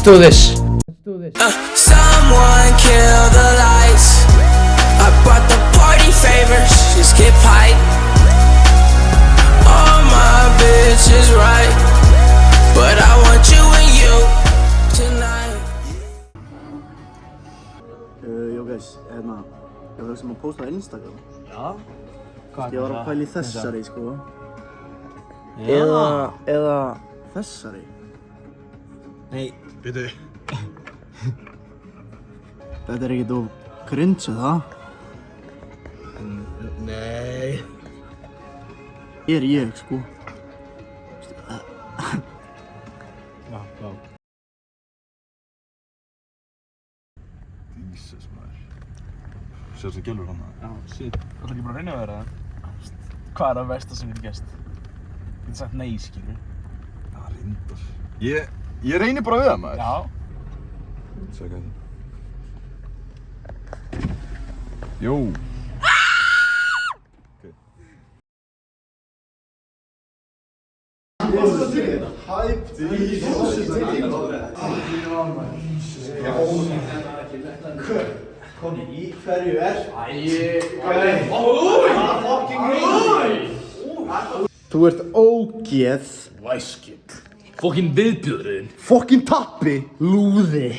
do this. Someone kill the lights. I brought the party favors, just get hype. All my bitches right, but I want you and you tonight. Jó guys, hérna, ég var að posta á Instagram. Já. Ég var að pæla í þessari, sko. Já. Eða þessari. Nei. Bíddu. Þetta er ekkert of cringe, það? Nei. Ég, sko. Já. Jesus, maður. Sér þessi gælur hana. Já, shit. Það er ekki bara að reyna að vera það. Hvað er það versta sem getur gerst? Ég get sagt nei, skilur. Það reyndar. Ég reynir bara við það, maður. Já. Sjekka þetta. Jó. Konni, í hverju er? Þú ert ógeð. Væskip. Fokkin viðbjóðurinn. Fokkin tappi. Lúði.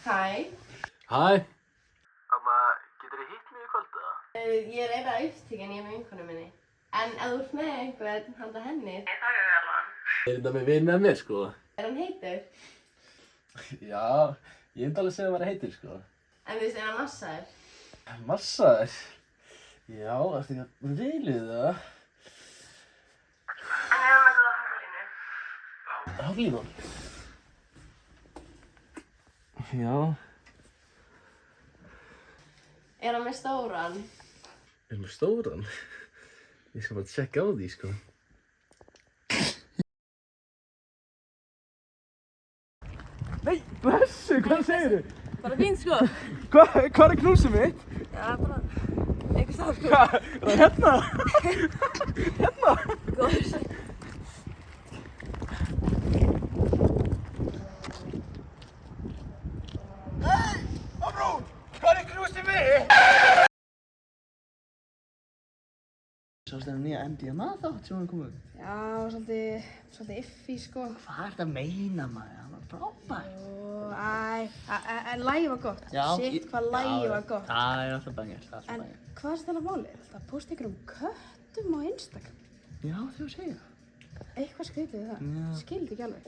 Hæ. Hæ. Amma, getur þið hitt mig í kvöld, eða? Ég er eiginlega upptíkin, ég er með vinkonu minni. En ef þú ert með einhvern handa henni... Nei, það er alveg. Er þetta með vinn með mér, sko? Er hann heitur? Já, ég myndi alveg segja að vera heitur, sko. En þú veist, er hann massaður? Massaður? Já, ertu ekki að vilja það? En er hann með góða hárlínu? Hárlínu? Já. Er hann með stóran? Er hann með stóran? Ég skal bara tjekka á því, sko. Nei, blessu, hvað segir þið? Bara fínt sko. Hvað er knúsið mitt? Já, bara einhvers staðar sko. Hvað? Er það hérna? Hérna? Góður sætt. Sástu þennan nýja MDMA þátt sem hann kom upp? Já, svolítið iffi sko. Hvað er þetta að meina, maður? Hann var frábær. Lagið var gott. Já. Shit, hvað lagið var gott. Það er alltaf bangir, En hvað er þetta málið? Það posta ykkur köttum á Instagram. Já, þú segir það. Eitthvað skrítið við það. Já. Skildi ekki alveg.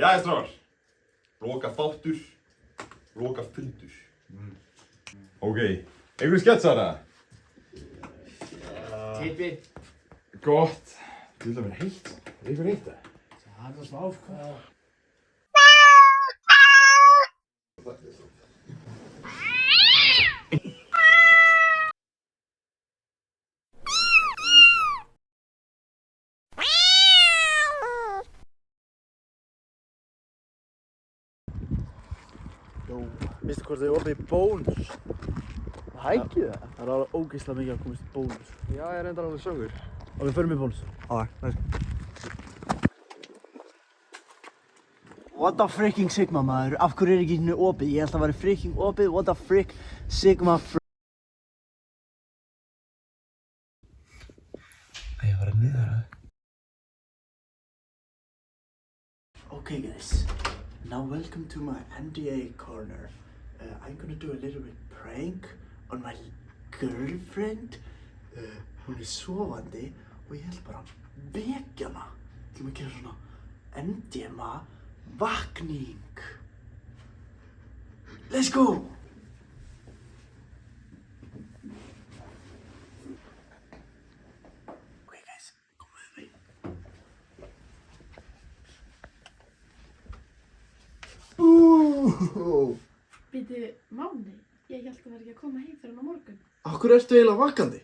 Jæja, strákar. Loka þáttur. Loka fundur. Ok. Einhverju sketsar það? Tippi. Gott. Þú vil að vera heitt það? Er einhver heitt það? Það er smá, sko. Veistu hvort þau er opið í Bónus? Hækið það? Það er alveg ógeðslega mikið að komast í Bónus. Já, ég er reyndar alveg söngur. Og við förum í Bónus. What the freaking Sigma, maður? Af hverju er ekki hérna opið? Ég held að það væri freaking opið. What the frick Sigma Ég var að niður það. Okay guys, now welcome to my NDA corner. I'm gonna do a little bit prank on my girlfriend. Hún sofandi og ég bara vekja hana. Ætlum að gera svona MDMA vakning. Let's go! Okay guys, kom með mig. Býtu, Máni, ég held að það ekki að koma heim fyrir hann á morgun. Akkur ertu eiginlega vakandi?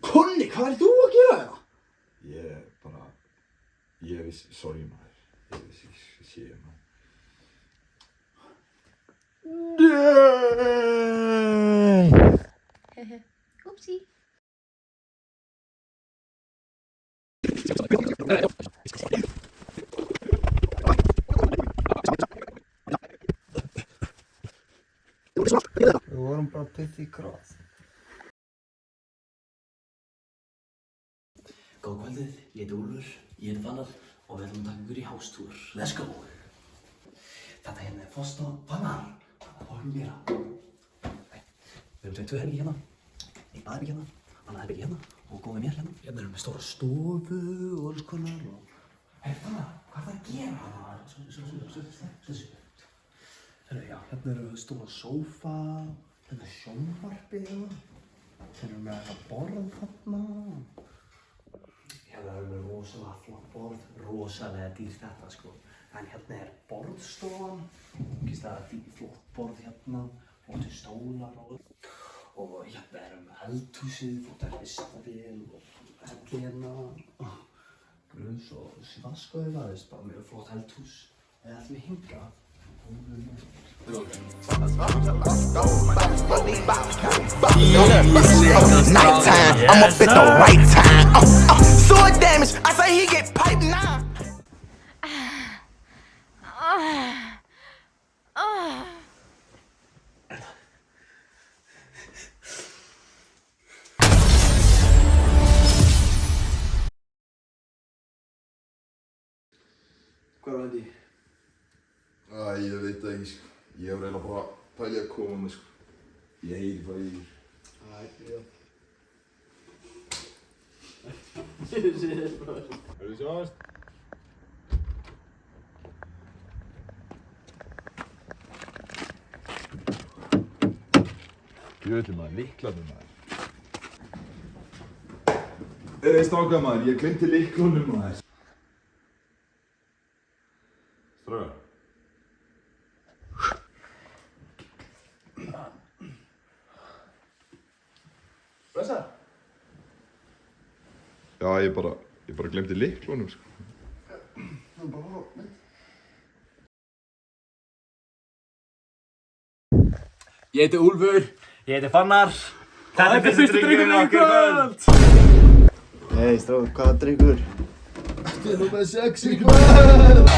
Konni, hvað ert þú að gera hérna? Ég vissi, sorry maður. Ég vissi ekki sé maður. Hehe, upsi. Við vorum bara að pissa í kross. Góð kvöldið, ég heiti Úlfur, ég heiti Fannar og við ætlum að taka ykkur í hástúr. Let's go! Þetta hérna Foster Fannar. Hvað erum við að gera? Við erum tvö herbergi hérna, eitt baðherbergi hérna, annað herbergi hérna og góð með mér hérna. Hérna erum við stóra stofu og alls konar og... Hey Fannar, hvað er það að gera? Herru, já, hérna eru stóra sófa, hérna er sjónvarpið hérna. Hérna erum við að borða þarna. Hérna erum við rosalega flott borð, rosalega dýrt þetta sko. En hérna er borðstofan, ógeðslega flott borð hérna, flottir stólar og hérna erum við eldhúsið, flottar ristavél og helli hérna. Grunns og vaskauga, það er bara mjög flott eldhús. Við ætlum að hinga. Nighttime, I'm up at the right time. Sword damage, I say he get piped now. Hvað var þetta? Ég veit það ekki sko. Ég var eiginlega bara að pæla að koma mig sko. Ég heyri bara í þér. Já. Hörðu sjáumst. Jötli maður, lyklarnir maður. Strákar maður, ég glemti lyklunum maður. Strákar. Blessaður. Já, ég bara glemti lyklunum sko. Það bara horf, mynd. Ég heiti Úlfur. Ég heiti Fannar. Þetta er fyrstu drykkurinn okkar kvöld! Hey strákur, hvaða drykkur? Þetta er nú með sexy kvöld!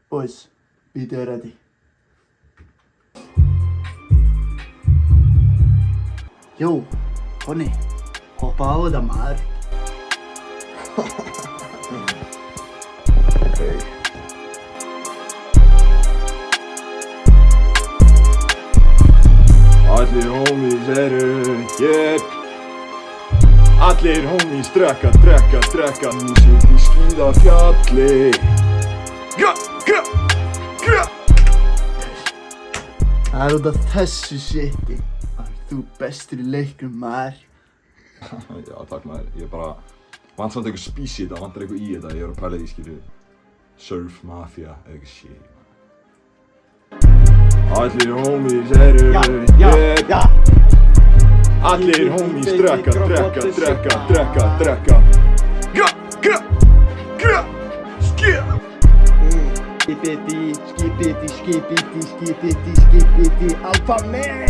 Boys, beatið er ready. Jó, Konni, hoppa á þetta maður. Okay. Allir homies eru hér. Allir homies drekka, nú sér í skíðafjalli. Það er út af þessu shiti. Þú bestur í leiknum maður. Já, takk maður. Ég bara vant samt eitthvað spís í þetta, vantar eitthvað í þetta. Ég var að pæla því, skilju, surf, mafia, eitthvað shit. Allir homies eru hér. Allir homies drekka, drekka, drekka, drekka, drekka. Gra, gra, gra, skja. Skipiti, skipiti, skipiti, skipiti, skipiti, alfa mig!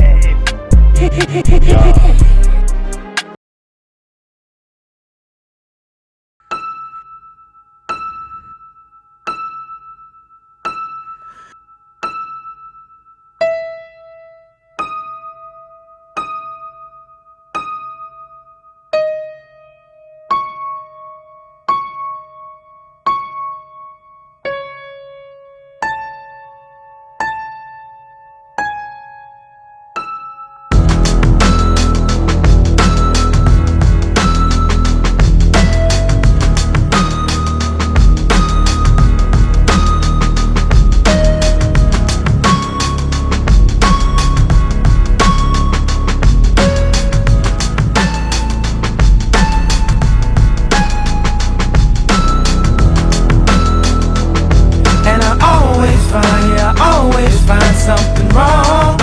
Something wrong.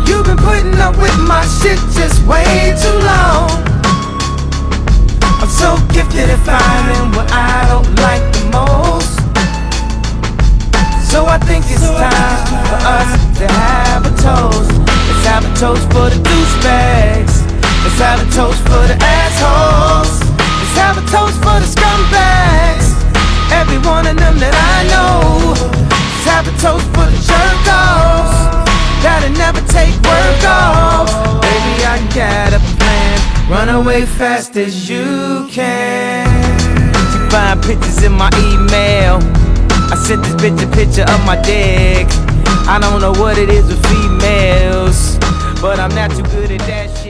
You've been putting up with my shit just way too long. I'm so gifted at finding what I don't like the most. So I think it's time for us to have a toast. Let's have a toast for the douchebags. Let's have a toast for the assholes. Let's have a toast for the scumbags. Every one of them that I know. Let's have a toast for the jerk-offs that'll never take work off. Baby, I got a plan. Run away fast as you can. You find pictures in my email. I sent this bitch a picture of my dick. I don't know what it is with females, but I'm not too good at that shit.